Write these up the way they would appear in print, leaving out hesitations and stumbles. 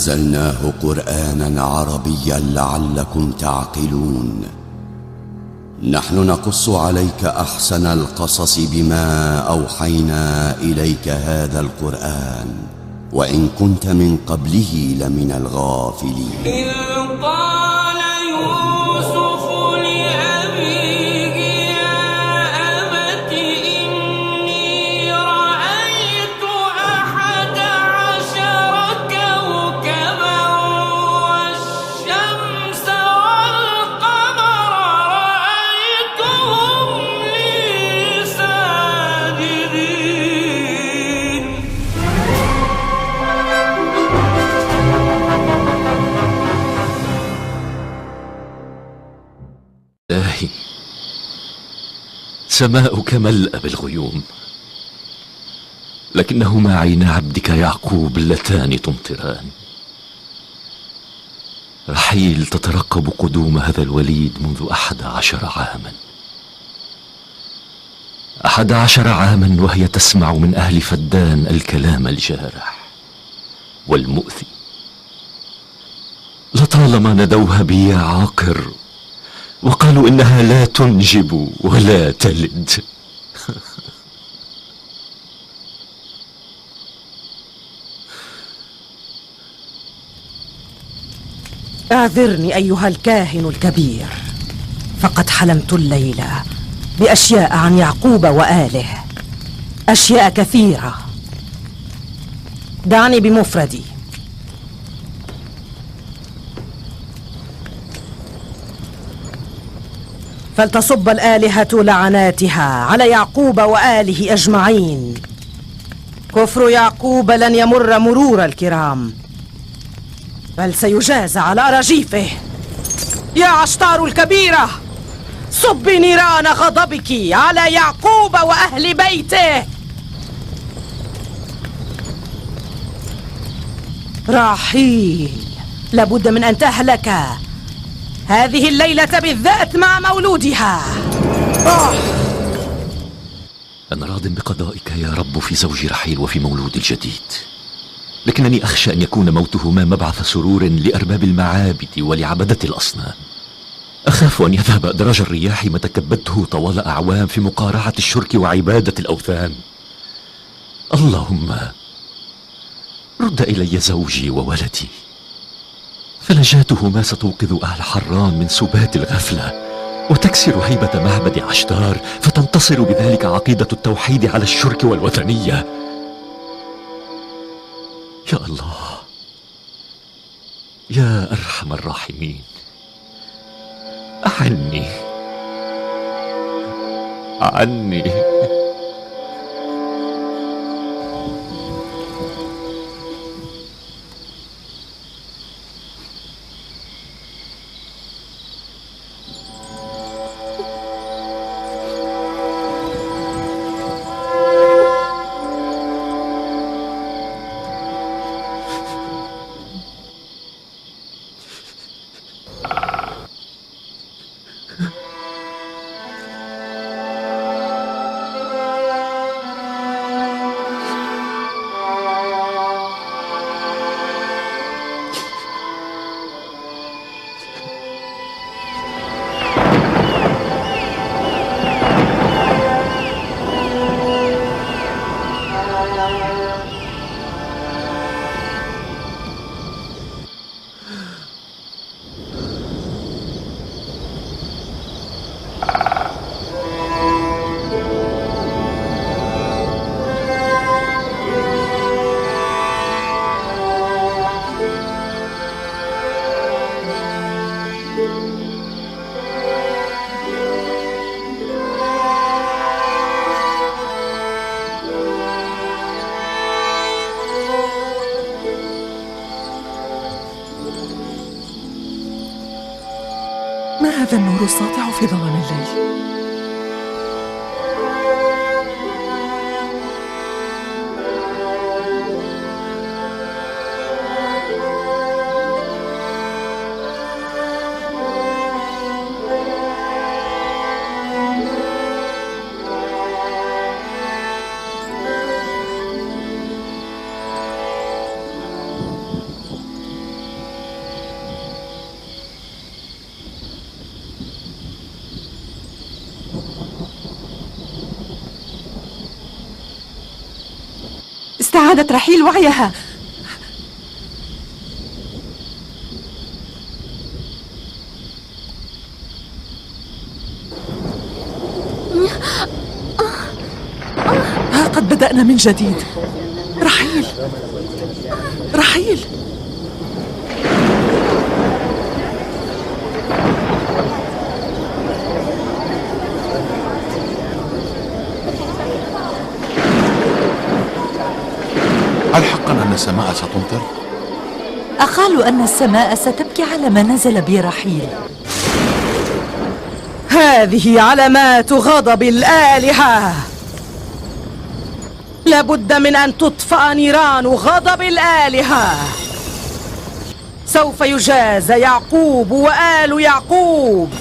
أنزلناه قرآنا عربيا لعلكم تعقلون. نحن نقص عليك أحسن القصص بما أوحينا إليك هذا القرآن وإن كنت من قبله لمن الغافلين. إلهي، سماؤك ملأ بالغيوم، لكنهما عينا عبدك يعقوب اللتان تمطران. رحيل تترقب قدوم هذا الوليد منذ 11 عاما، 11 عاما وهي تسمع من أهل فدان الكلام الجارح والمؤذي. لطالما ندوها بي يا عاقر وقالوا إنها لا تنجب ولا تلد. اعذرني أيها الكاهن الكبير، فقد حلمت الليلة بأشياء عن يعقوب وآله، أشياء كثيرة. دعني بمفردي. فلتصب الآلهة لعناتها على يعقوب وآله أجمعين. كفر يعقوب لن يمر مرور الكرام، بل سيجازى على رجيفه. يا عشتار الكبيرة، صبي نيران غضبك على يعقوب وأهل بيته. رحيل لابد من أن تهلك هذه الليلة بالذات مع مولودها. أنا راض بقضائك يا رب في زوج رحيل وفي مولود الجديد، لكنني أخشى أن يكون موتهما مبعث سرور لأرباب المعابد ولعبدة الأصنام. أخاف أن يذهب أدراج الرياح ما تكبدته طوال أعوام في مقارعة الشرك وعبادة الأوثان. اللهم رد إلي زوجي وولدي، فنجاتهما ستوقظ أهل حران من سبات الغفلة وتكسر هيبة معبد عشتار، فتنتصر بذلك عقيدة التوحيد على الشرك والوثنية. يا الله، يا أرحم الراحمين، أعني عني. ما هذا النور الساطع في ظلام الليل؟ استعادت رحيل وعيها. ها قد بدأنا من جديد. رحيل، رحيل. هل حقا أن السماء ستمطر؟ أقالوا أن السماء ستبكي على ما نزل برحيل. هذه علامات غضب الآلهة. لابد من أن تطفأ نيران غضب الآلهة. سوف يجازى يعقوب وآل يعقوب.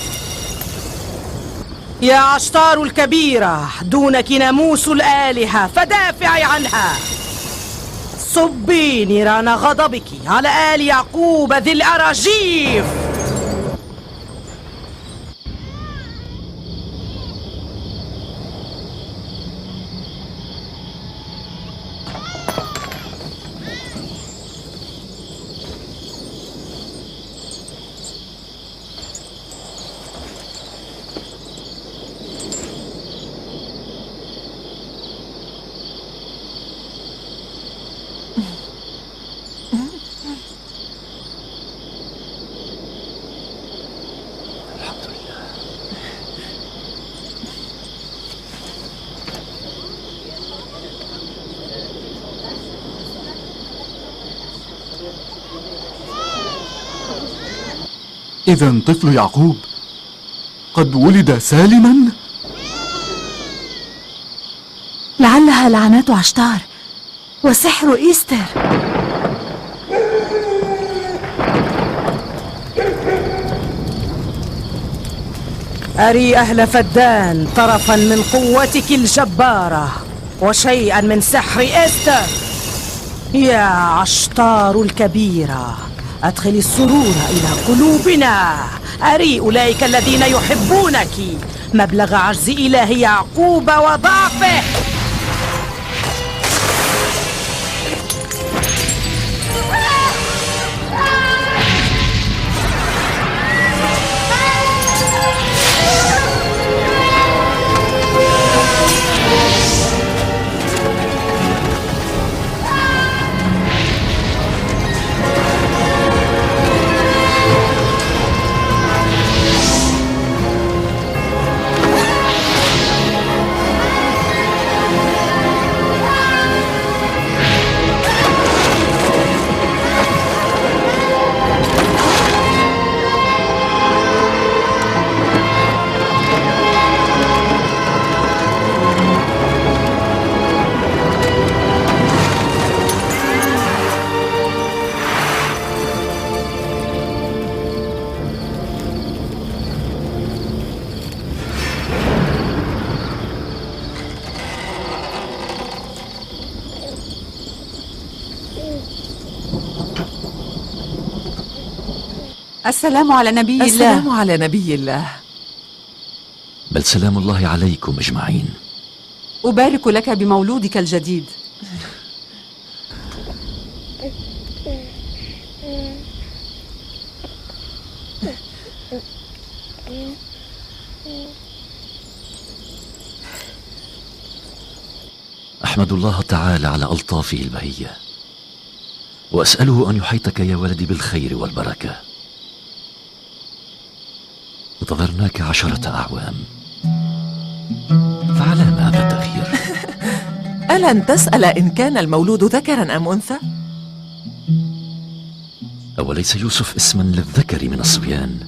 يا عشتار الكبيرة، دونك ناموس الآلهة فدافعي عنها. صبي نيران غضبك على آل يعقوب ذي الأراجيف. إذن طفل يعقوب قد ولد سالما؟ لعلها لعنات عشتار وسحر إيستر. أري أهل فدان طرفا من قوتك الجبارة وشيئا من سحر إيستر. يا عشتار الكبيرة، أدخلي السرور إلى قلوبنا. أري أولئك الذين يحبونك مبلغ عجز إله يعقوب وضعفه. السلام على نبي الله. السلام على نبي الله. بل سلام الله عليكم أجمعين. أبارك لك بمولودك الجديد. أحمد الله تعالى على ألطافه البهية، وأسأله أن يحيطك يا ولدي بالخير والبركة. انتظرناك 10 أعوام، فعلى ماذا التأخير؟ ألن تسأل إن كان المولود ذكرا أم أنثى؟ أوليس يوسف اسما للذكر من الصبيان؟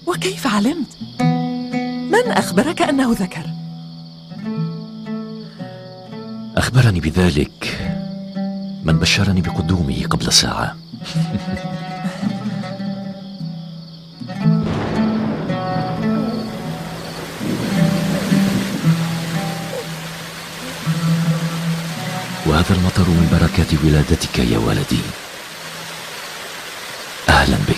وكيف علمت؟ من أخبرك أنه ذكر؟ أخبرني بذلك من بشرني بقدومه قبل ساعة. وهذا المطر من بركات ولادتك يا ولدي. أهلا بك.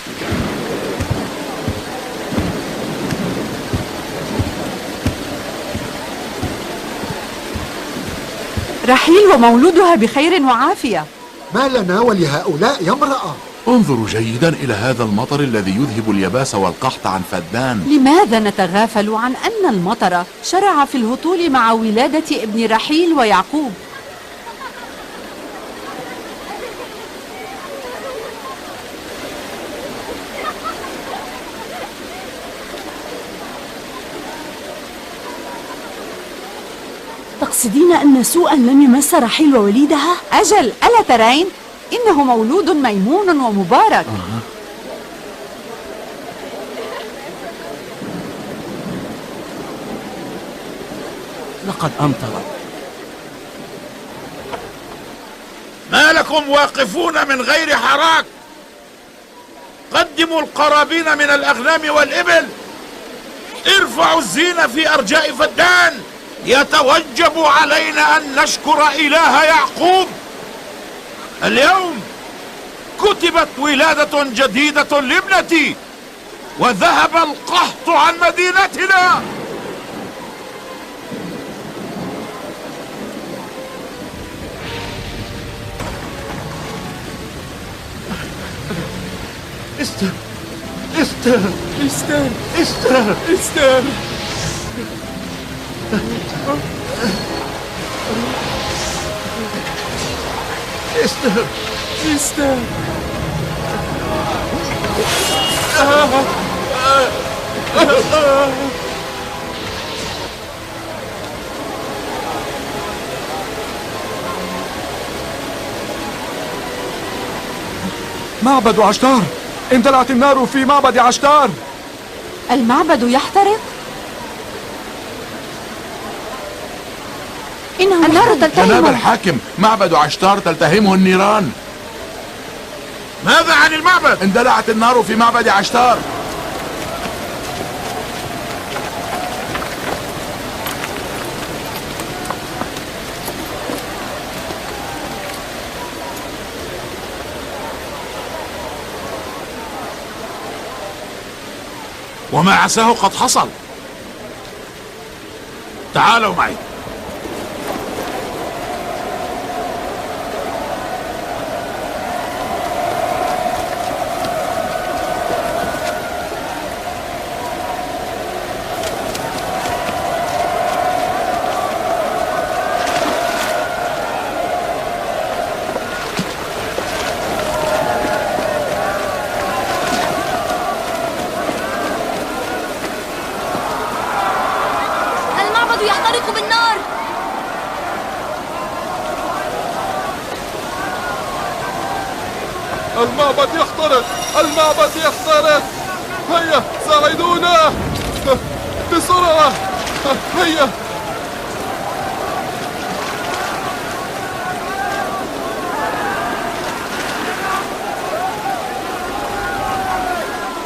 رحيل ومولودها بخير وعافية. ما لنا ولهؤلاء يا امرأة؟ انظروا جيدا إلى هذا المطر الذي يذهب اليباس والقحط عن فدان. لماذا نتغافل عن أن المطر شرع في الهطول مع ولادة ابن رحيل ويعقوب؟ تقصدين أن سوءا لم يمس رحيل ووليدها؟ أجل، ألا ترين؟ إنه مولود ميمون ومبارك. لقد أمطر. ما لكم واقفون من غير حراك؟ قدموا القرابين من الأغنام والإبل، ارفعوا الزين في أرجاء فدان. يتوجب علينا أن نشكر إله يعقوب. اليوم كتبت ولادة جديدة لابنتي، وذهب القحط عن مدينتنا. استر استر استر استر استر. استر استر. معبد عشتار، اندلعت النار في معبد عشتار. المعبد يحترق؟ إنه النار تلتهم. جناب الحاكم، معبد عشتار تلتهمه النيران. ماذا عن المعبد؟ اندلعت النار في معبد عشتار. وما عساه قد حصل. تعالوا معي. يحترق بالنار. المعبد يحترق، المعبد يحترق. هيا ساعدونا بسرعة، هيا.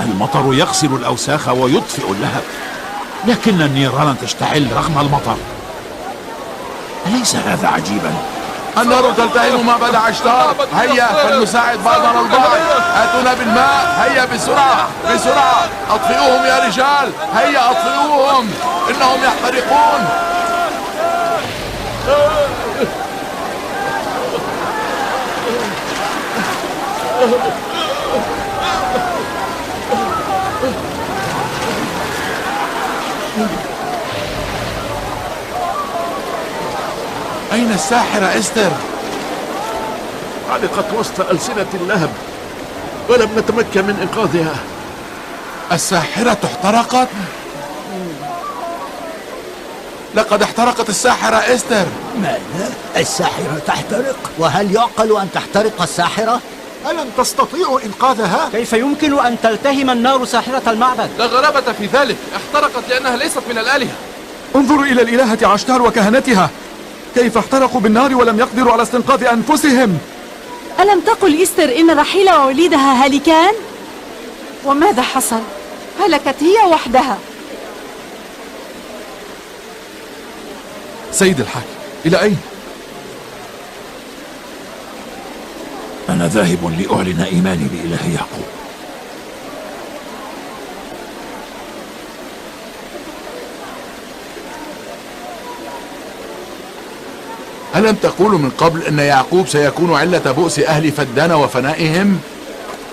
المطر يغسل الأوساخ ويطفئ اللهب، لكن النيران تشتعل رغم المطر. أليس هذا عجيبا؟ النار تلتهم معبد عشتار. هيا فلنساعد بعضنا البعض. اتونا بالماء، هيا بسرعة بسرعة. اطفئوهم يا رجال، هيا اطفئوهم، انهم يحترقون. أين الساحرة إستر؟ علقت وسط ألسنة اللهب ولم نتمكن من إنقاذها. الساحرة احترقت؟ لقد احترقت الساحرة إستر. ماذا؟ الساحرة تحترق؟ وهل يعقل أن تحترق الساحرة؟ ألم تستطيعوا إنقاذها؟ كيف يمكن أن تلتهم النار ساحرة المعبد؟ لا غرابة في ذلك، احترقت لأنها ليست من الآلهة. انظروا إلى الإلهة عشتار وكهنتها، كيف احترقوا بالنار ولم يقدروا على استنقاذ أنفسهم. ألم تقل إستر إن رحيل ووليدها هالكان؟ وماذا حصل؟ هلكت هي وحدها. سيد الحاكم، إلى أين؟ أنا ذاهب لأعلن إيماني بإله يعقوب. ألم تقولوا من قبل أن يعقوب سيكون علة بؤس أهل فدان وفنائهم؟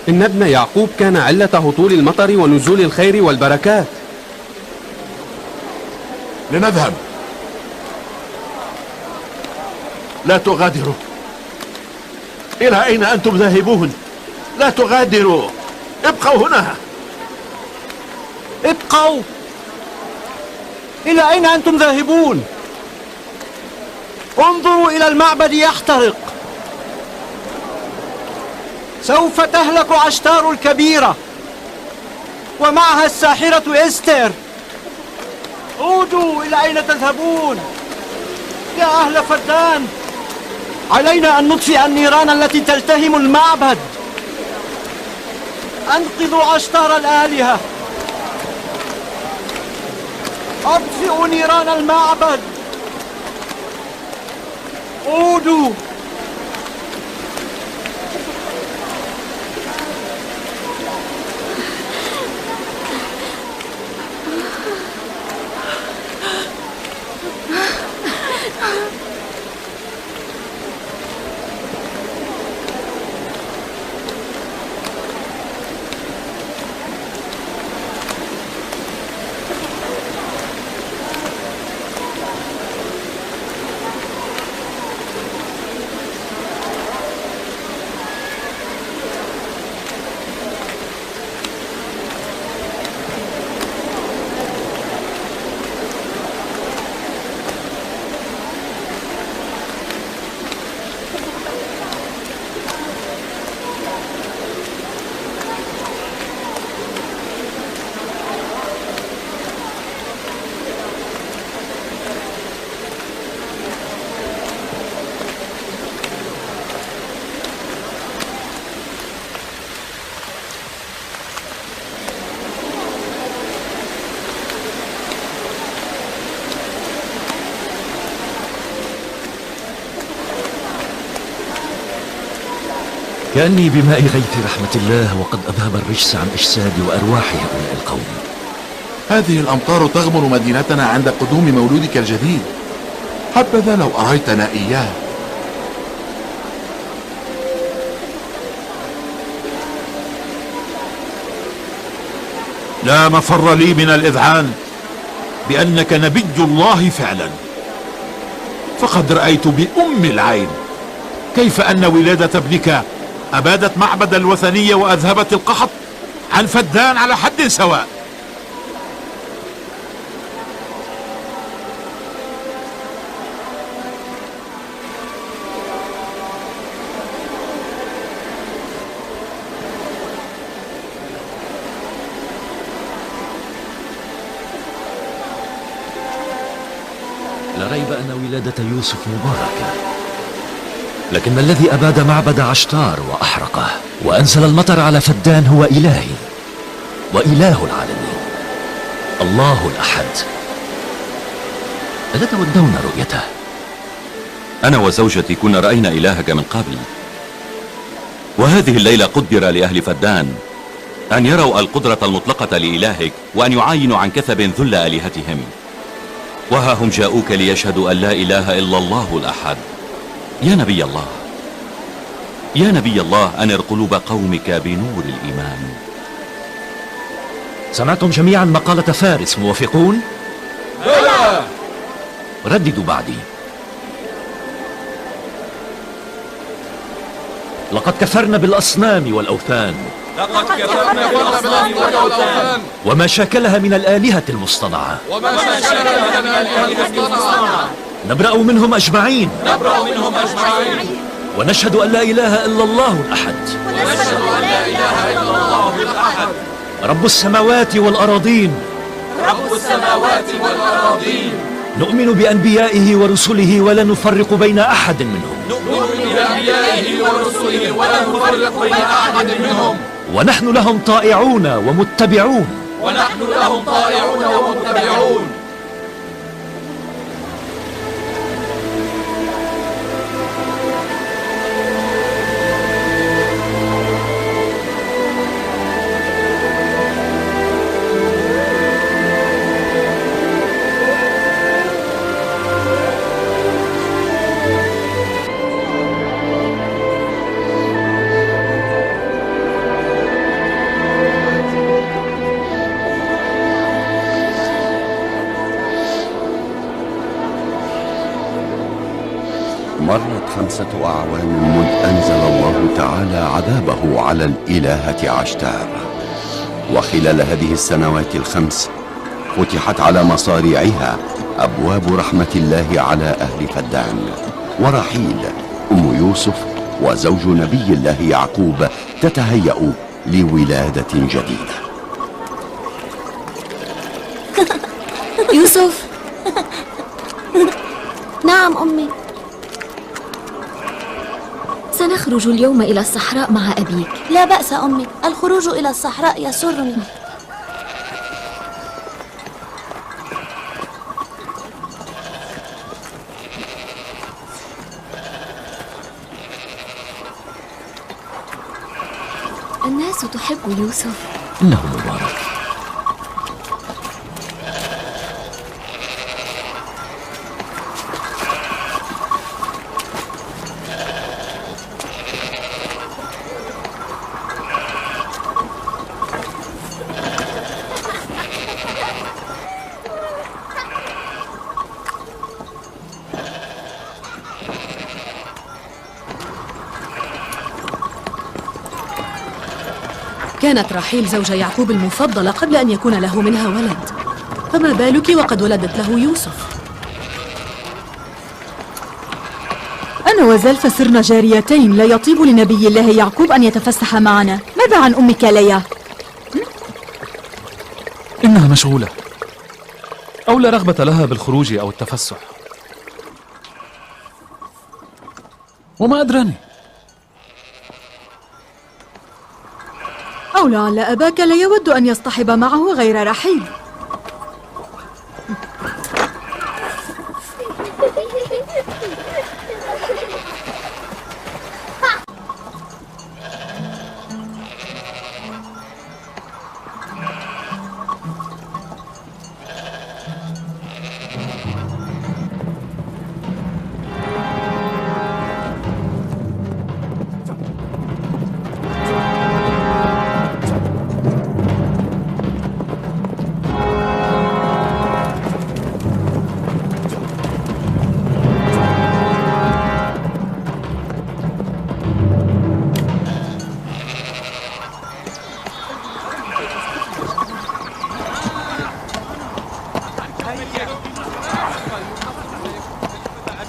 إن ابن يعقوب كان علة هطول المطر ونزول الخير والبركات. لنذهب. لا تغادروا. إلى أين أنتم ذاهبون؟ لا تغادروا، ابقوا هنا. ابقوا. إلى أين أنتم ذاهبون؟ انظروا إلى المعبد يحترق. سوف تهلك عشتار الكبيرة ومعها الساحرة إستر. عودوا. إلى أين تذهبون يا أهل فدان؟ علينا أن نطفئ النيران التي تلتهم المعبد. أنقذوا عشتار الآلهة. أطفئوا نيران المعبد. عودوا. كأني بماء غيث رحمة الله وقد أذهب الرجس عن أجساد وأرواح هؤلاء القوم. هذه الأمطار تغمر مدينتنا عند قدوم مولودك الجديد. حبذا لو أريتنا إياه. لا مفر لي من الإذعان بأنك نبي الله فعلا، فقد رأيت بأم العين كيف أن ولادة ابنك أبادت معبد الوثنية وأذهبت القحط عن فدان على حد سواء. لا ريب أن ولادة يوسف مباركة، لكن الذي أباد معبد عشتار وأحرقه وأنزل المطر على فدان هو إلهي وإله العالمين، الله الأحد. ألا تودون رؤيته؟ أنا وزوجتي كنا رأينا إلهك من قبل، وهذه الليلة قدر لأهل فدان أن يروا القدرة المطلقة لإلهك وأن يعاينوا عن كثب ذل آلهتهم، وها هم جاءوك ليشهدوا أن لا إله إلا الله الأحد. يا نبي الله، يا نبي الله، أنر قلوب قومك بنور الإيمان. سمعتم جميعا مقالة فارس، موافقون؟ لا. رددوا بعدي. لقد كفرنا بالأصنام والأوثان، وما شاكلها من الآلهة المصطنعة، نبرأ منهم أجمعين، ونشهد أن لا إله إلا الله الأحد، رب السماوات والأراضين، نؤمن بأنبيائه ورسله ولا نفرق بين أحد منهم، ونحن لهم طائعون ومتبعون. مرت 5 أعوام منذ أنزل الله تعالى عذابه على الإلهة عشتار، وخلال هذه السنوات ال5 فتحت على مصاريعها أبواب رحمة الله على أهل فدان. ورحيل أم يوسف وزوج نبي الله يعقوب تتهيأ لولادة جديدة. يوسف. نعم أمي. سنخرج اليوم إلى الصحراء مع أبيك. لا بأس أمي، الخروج إلى الصحراء يسرني. الناس تحب يوسف. إنه مبارك. كانت رحيل زوج يعقوب المفضلة قبل أن يكون له منها ولد، فما بالك وقد ولدت له يوسف؟ أنا وزلفة صرنا جاريتين، لا يطيب لنبي الله يعقوب أن يتفسح معنا. ماذا عن أمك ليا؟ إنها مشغولة أو لا رغبة لها بالخروج أو التفسح، وما أدراني. أو لعل أباك لا يود أن يصطحب معه غير رحيل.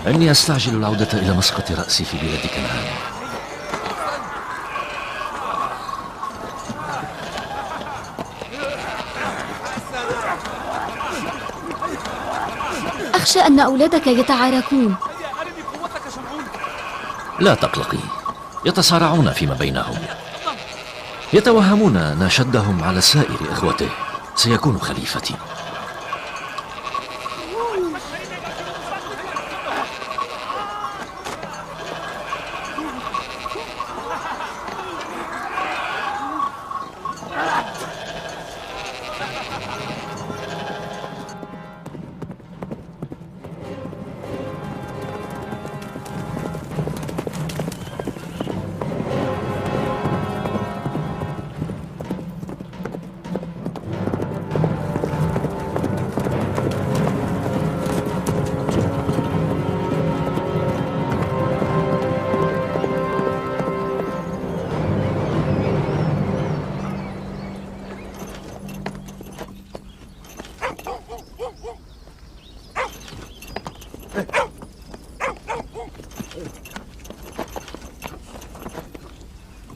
إني أستعجل العودة إلى مسقط رأسي في بلاد كنعان. أخشى أن أولادك يتعاركون. لا تقلقي، يتصارعون فيما بينهم، يتوهمون أن شدهم على سائر إخوته سيكون خليفتي.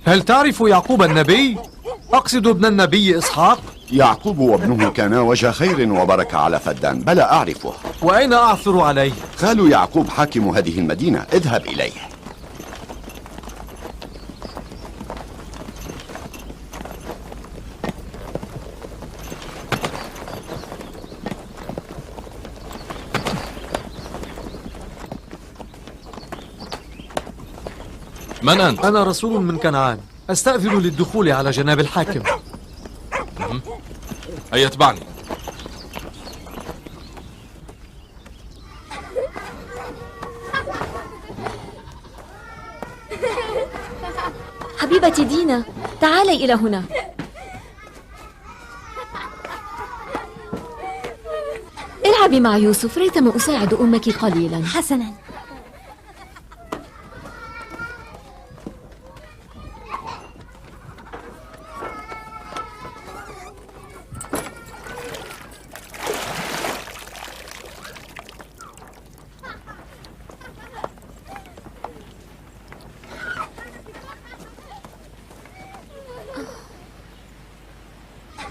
هل تعرف يعقوب النبي؟ أقصد ابن النبي إسحاق. يعقوب وابنه كانا وجه خير وبركة على فدان. بلى أعرفه. وأين أعثر عليه؟ خال يعقوب حاكم هذه المدينة، اذهب إليه. من أنت؟ أنا رسول من كنعان، أستأذن للدخول على جناب الحاكم. هيا اتبعني. حبيبتي دينا، تعالي إلى هنا. العبي مع يوسف، ريتما أساعد أمك قليلا. حسنا.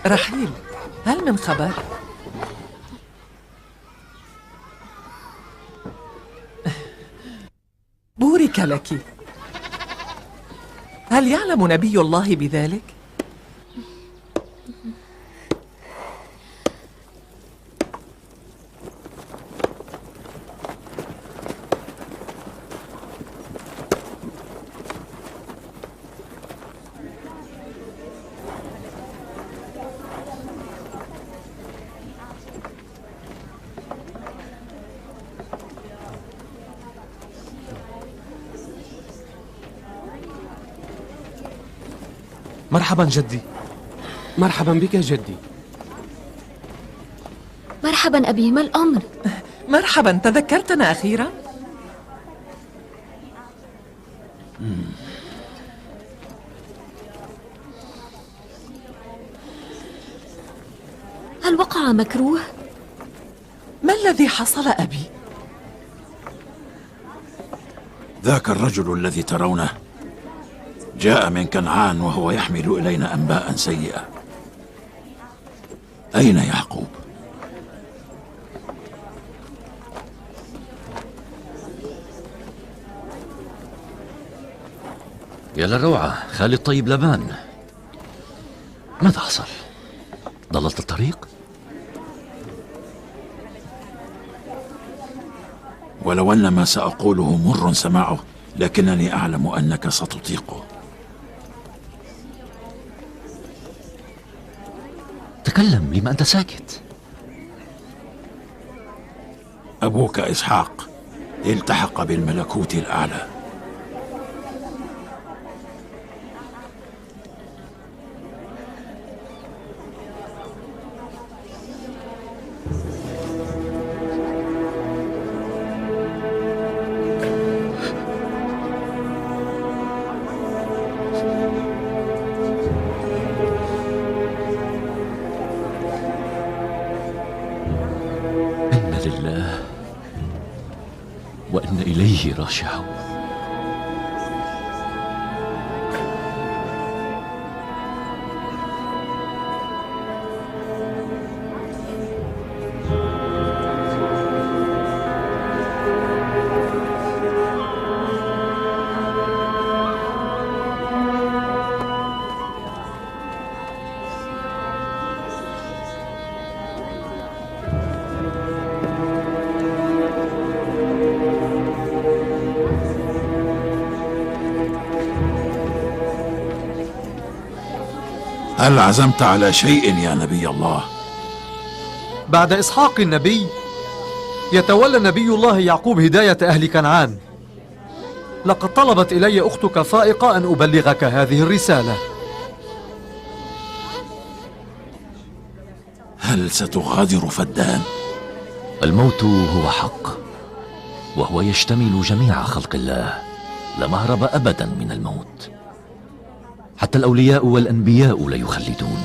رحيل، هل من خبر؟ بورك لك. هل يعلم نبي الله بذلك؟ مرحبا جدي. مرحبا بك جدي. مرحبا أبي، ما الأمر؟ مرحبا، تذكرتنا أخيرا؟ هل وقع مكروه؟ ما الذي حصل أبي؟ ذاك الرجل الذي ترونه جاء من كنعان وهو يحمل إلينا أنباء سيئة. أين يعقوب؟ يا للروعة، خالد طيب لبان، ماذا حصل؟ ضللت الطريق؟ ولو أن ما سأقوله مر سماعه، لكنني أعلم أنك ستطيقه. تكلم، لما أنت ساكت؟ أبوك إسحاق التحق بالملكوت الأعلى. لله وإن إليه راجعون. هل عزمت على شيء يا نبي الله؟ بعد إسحاق النبي يتولى نبي الله يعقوب هداية أهل كنعان. لقد طلبت إلي أختك فائقة أن أبلغك هذه الرسالة. هل ستغادر فدان؟ الموت هو حق، وهو يشتمل جميع خلق الله، لا مهرب أبدا من الموت. حتى الأولياء والأنبياء لا يخلدون.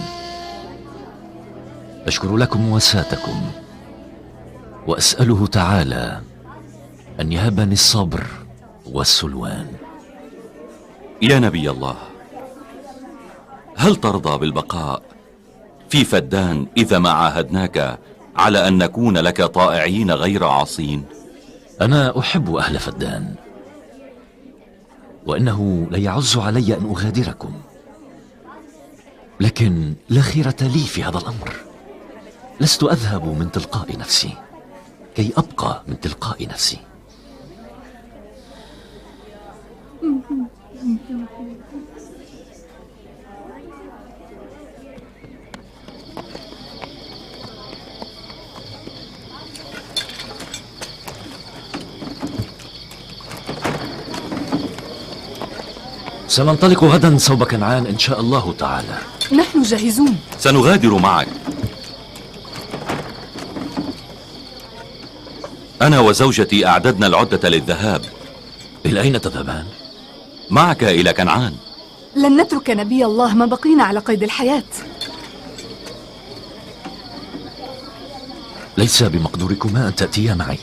أشكر لكم مواساتكم، وأسأله تعالى أن يهبني الصبر والسلوان. يا نبي الله، هل ترضى بالبقاء في فدان إذا ما عاهدناك على أن نكون لك طائعين غير عاصين؟ أنا أحب أهل فدان، وإنه ليعز علي أن أغادركم، لكن لا خيرة لي في هذا الأمر. لست أذهب من تلقاء نفسي كي أبقى من تلقاء نفسي. سننطلق غدا صوب كنعان إن شاء الله تعالى. نحن جاهزون. سنغادر معك. أنا وزوجتي أعددنا العدة للذهاب. إلى أين تذهبان؟ معك إلى كنعان. لن نترك نبي الله ما بقينا على قيد الحياة. ليس بمقدوركما أن تأتيا معي.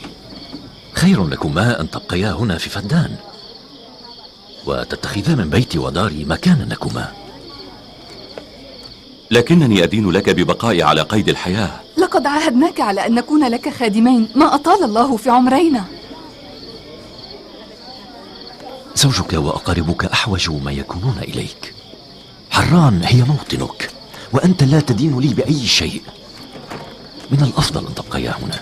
خير لكما أن تبقيا هنا في فدان، وتتخذا من بيتي وداري مكانا لكما. لكنني أدين لك ببقائي على قيد الحياة. لقد عاهدناك على أن نكون لك خادمين، ما أطال الله في عمرينا. زوجك وأقاربك أحوج ما يكونون إليك. حران هي موطنك، وأنت لا تدين لي بأي شيء. من الأفضل أن تبقيا هنا.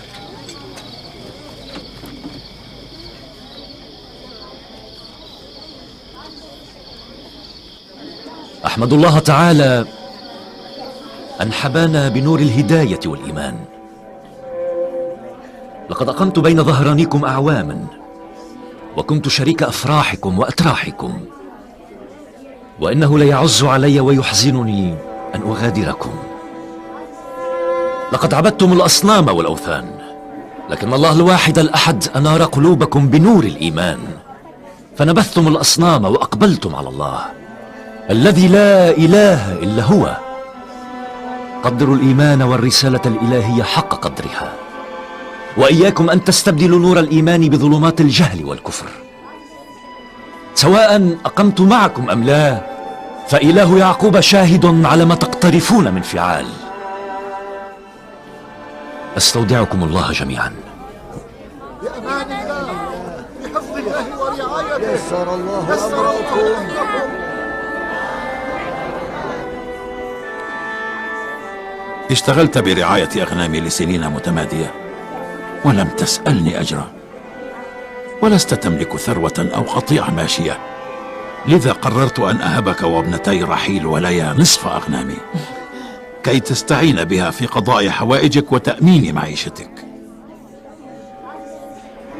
أحمد الله تعالى أن حبانا بنور الهداية والإيمان. لقد أقمت بين ظهرانيكم أعواما، وكنت شريك أفراحكم وأتراحكم، وإنه ليعز علي ويحزنني أن أغادركم. لقد عبدتم الأصنام والأوثان، لكن الله الواحد الأحد أنار قلوبكم بنور الإيمان، فنبذتم الأصنام وأقبلتم على الله الذي لا إله إلا هو. قدروا الإيمان والرسالة الإلهية حق قدرها، وإياكم أن تستبدلوا نور الإيمان بظلمات الجهل والكفر. سواء أقمت معكم أم لا، فإله يعقوب شاهد على ما تقترفون من فعال. أستودعكم الله جميعا. بأمان الله، بحفظ الله ورعايته. يسر الله أمركم. اشتغلت برعاية أغنامي لسنين متمادية ولم تسألني أجرا، ولست تملك ثروة أو قطيع ماشية، لذا قررت أن أهبك وابنتي رحيل وليا نصف أغنامي كي تستعين بها في قضاء حوائجك وتأمين معيشتك.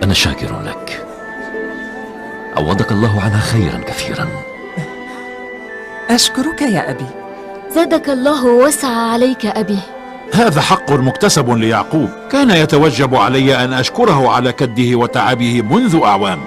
أنا شاكر لك، عوضك الله عنها خيرا كثيرا. أشكرك يا أبي. زادك الله ووسع عليك أبي. هذا حق مكتسب ليعقوب، كان يتوجب علي أن أشكره على كده وتعبه منذ أعوام.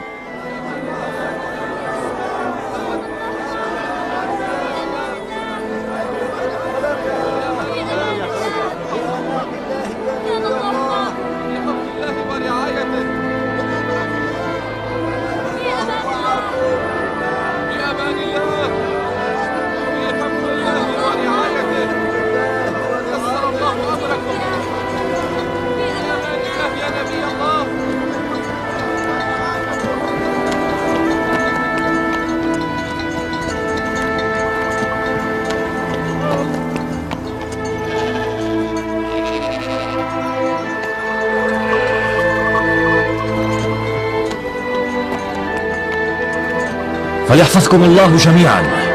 فليحفظكم الله جميعا.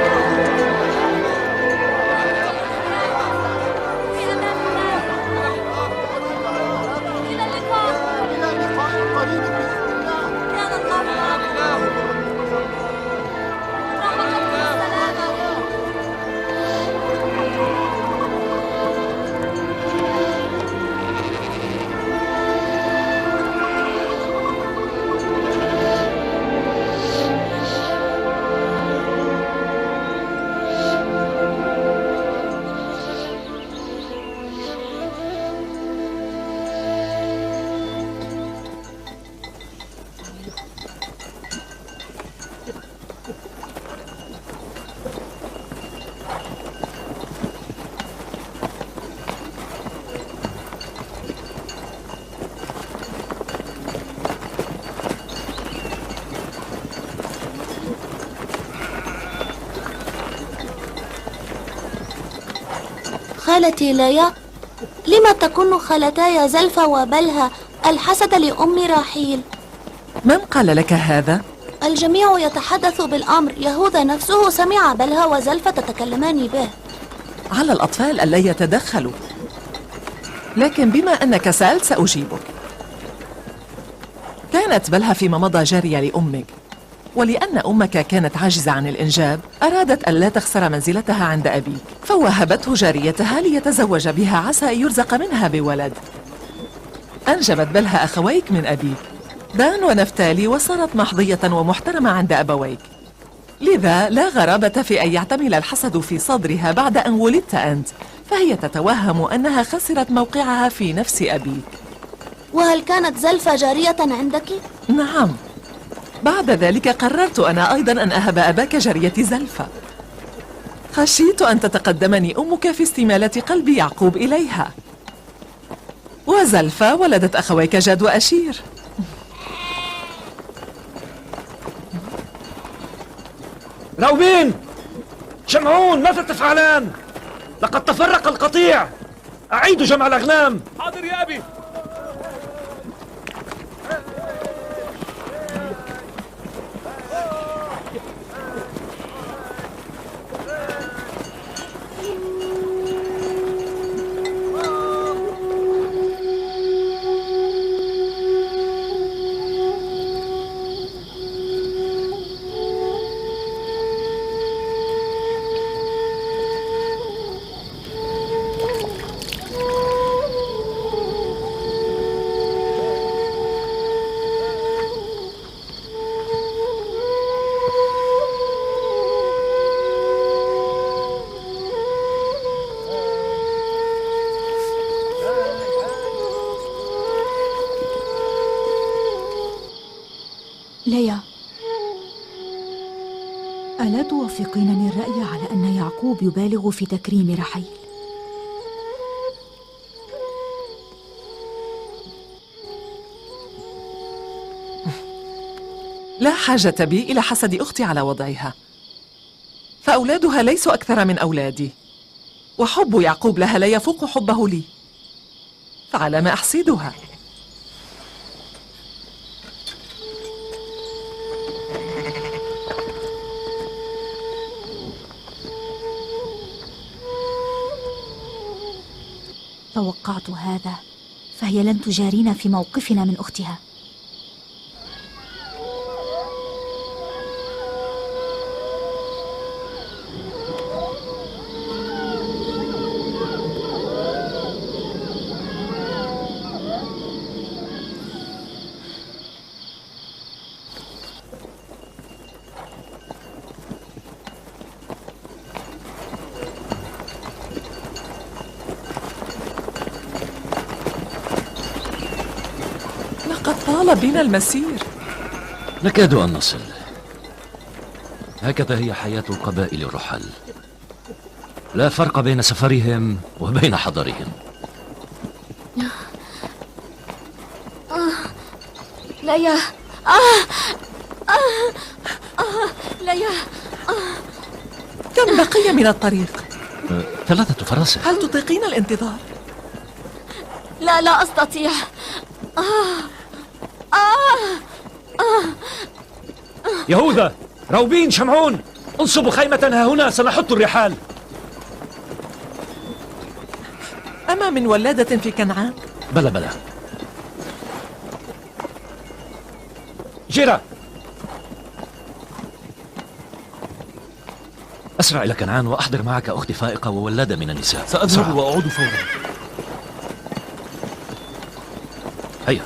خالتي ليا، لما تكون خالتاي زلفة وبلها الحسد لأم رحيل؟ من قال لك هذا؟ الجميع يتحدث بالأمر، يهوذا نفسه سمع بلها وزلفة تتكلمان به. على الأطفال ألا يتدخلوا، لكن بما أنك سألت سأجيبك. كانت بلها فيما مضى جارية لأمك، ولأن أمك كانت عاجزة عن الإنجاب أرادت ألا تخسر منزلتها عند أبيك، فوهبته جاريتها ليتزوج بها عسى أن يرزق منها بولد. أنجبت بلها أخويك من أبيك، دان ونفتالي، وصارت محظية ومحترمة عند أبويك، لذا لا غرابة في أن يعتمل الحسد في صدرها بعد أن ولدت أنت، فهي تتوهم أنها خسرت موقعها في نفس أبيك. وهل كانت زلفة جارية عندك؟ نعم، بعد ذلك قررت أنا أيضا أن أهب أباك جارية زلفة. خشيت أن تتقدمني أمك في استمالة قلب يعقوب إليها. وزلفى ولدت أخويك جاد وأشير. راوبين، شمعون، ماذا تفعلان؟ لقد تفرق القطيع. أعيدوا جمع الأغنام. حاضر يا أبي. ليا، ألا توافقينني الرأي على أن يعقوب يبالغ في تكريم رحيل؟ لا حاجة بي إلى حسد أختي على وضعها، فأولادها ليسوا أكثر من أولادي، وحب يعقوب لها لا يفوق حبه لي، فعلى ما أحسدها؟ توقعت هذا، فهي لن تجارينا في موقفنا من أختها. لقد طال بنا المسير. نكاد أن نصل. هكذا هي حياة القبائل الرحل، لا فرق بين سفرهم وبين حضرهم. ليا، ليا، كم بقي من الطريق؟ 3 فراسخ. هل تطيقين الانتظار؟ لا أستطيع. يهوذا، راوبين، شمعون، انصبوا خيمة ها هنا، سنحط الرحال. أما من ولادة في كنعان؟ بلى. جيرة، أسرع إلى كنعان وأحضر معك أختي فائقة وولادة من النساء. سأذهب وأعود فورا. هيا.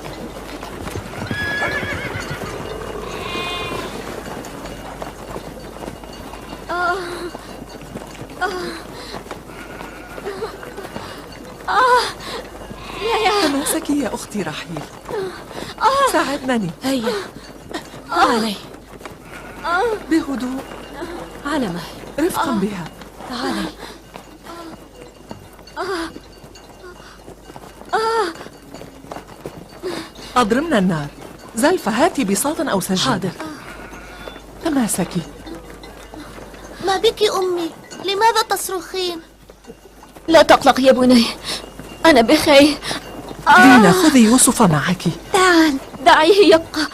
تماسكي يا أختي رحيل، ساعدنني. هيا، تعالي. بهدوء، على مهل، رفقا بها. تعالي. أضرمنا النار. زلفة، هاتي بساط أو سجادة. حاضر. تماسكي. ما بك أمي؟ لماذا تصرخين؟ لا تقلق يا بني، أنا بخير. دينا، خذي يوسف معك. تعال، دعيه يبقى.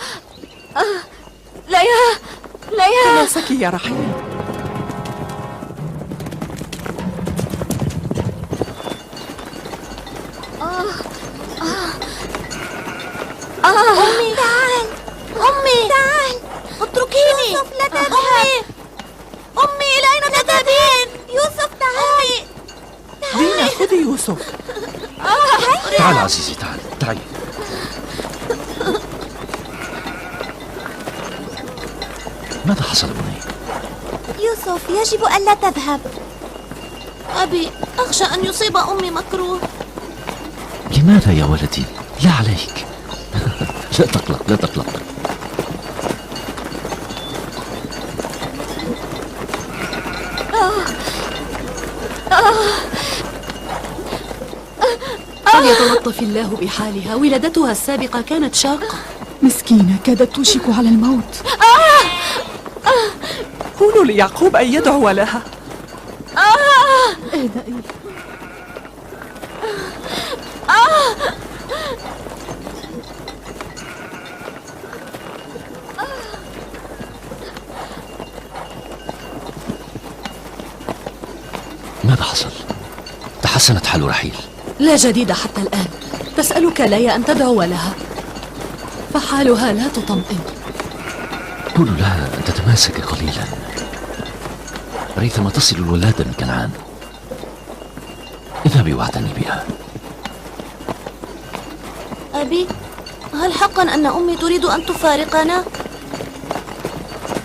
ليا. تماسكي يا رحيل. أمي، تعال. أمي، تعال. اتركيني. يوسف، لا تذهب. أمي، إلى أين تذهبين؟ يوسف، تعالي. دينا، خذي يوسف. تعال عزيزي، تعالي. ماذا حصل بني؟ يوسف، يجب ألا تذهب. أبي، أخشى أن يصيب أمي مكروه. لماذا يا ولدي؟ لا عليك. لا تقلق. ليلطف الله بحالها. ولادتها السابقة كانت شاقة. مسكينة كادت توشك على الموت. قولوا ليعقوب أن يدعو لها. اهدئي. ماذا حصل؟ تحسنت حال رحيل؟ لا جديد حتى الآن. تسألك ليا أن تدعو لها، فحالها لا تطمئن. قولوا لها أن تتماسك قليلا ريثما تصل الولادة من كنعان. اذهبي واعتني بها. أبي، هل حقا أن أمي تريد أن تفارقنا؟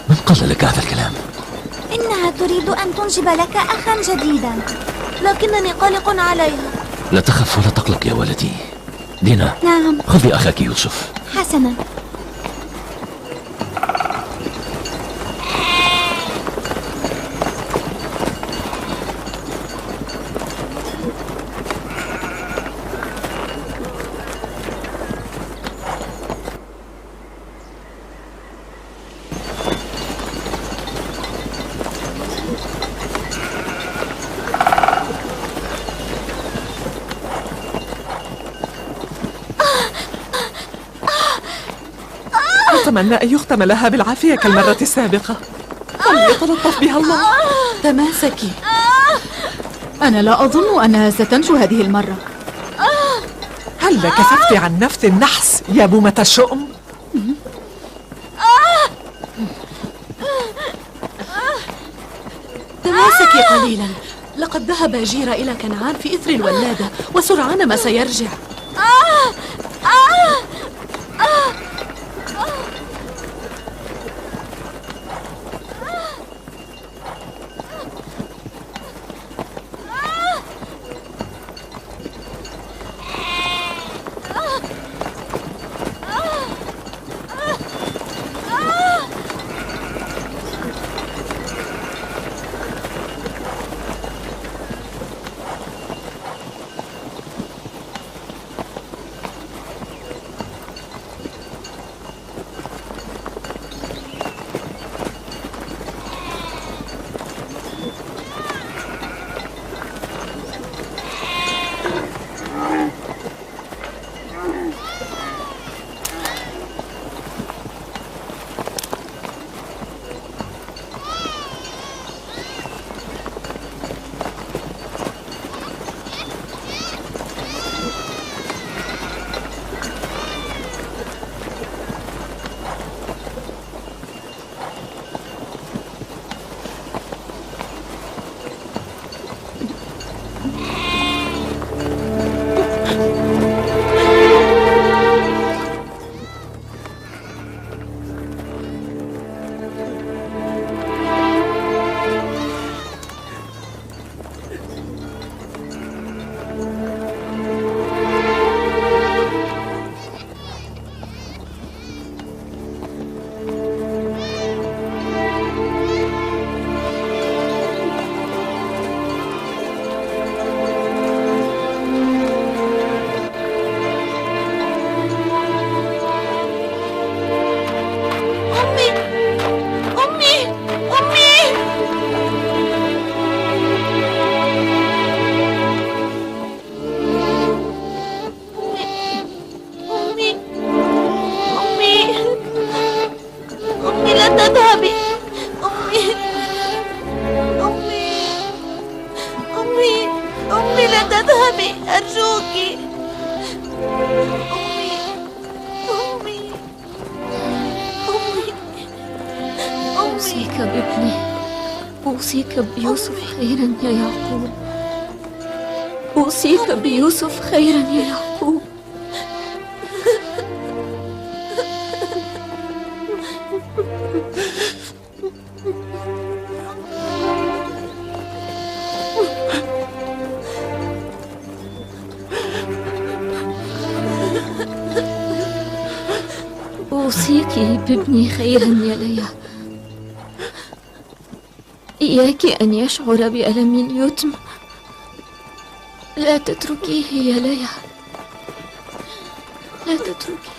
من قال لك هذا الكلام؟ إنها تريد أن تنجب لك أخا جديدا، لكنني قلق عليها. لا تخف ولا تقلق يا ولدي. دينا، نعم. خذي أخاك يوسف. حسنا. أتمنى أن يختم لها بالعافية كالمرة السابقة. فليتلطف بها الله. تماسكي. أنا لا أظن أنها ستنجو هذه المرة. هل كففت عن نفث النحس يا بومة الشؤم؟ تماسكي قليلا. لقد ذهب جيرة إلى كنعان في إثر الولادة، وسرعان ما سيرجع. أوصيك بابني، أوصيك بيوسف خيرا يا يعقوب، أوصيك بيوسف خيرا يا يعقوب. أوصيك بابني خيرا يا ليا، إياك أن يشعر بألم اليتم، لا تتركيه يا ليا. لا تتركي.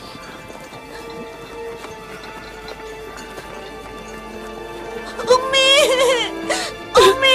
أمي أمي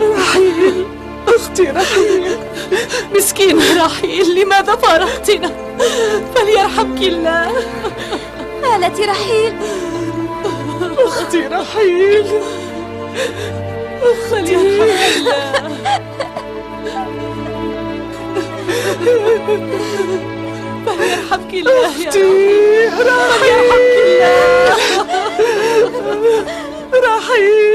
رحيل، أختي رحيل، مسكينة رحيل، لماذا فارقتنا؟ فليرحمك الله. خالتي رحيل، أختي رحيل، فليرحمك الله. فليرحمك الله يا أختي رحيل، فليرحمك الله. رحيل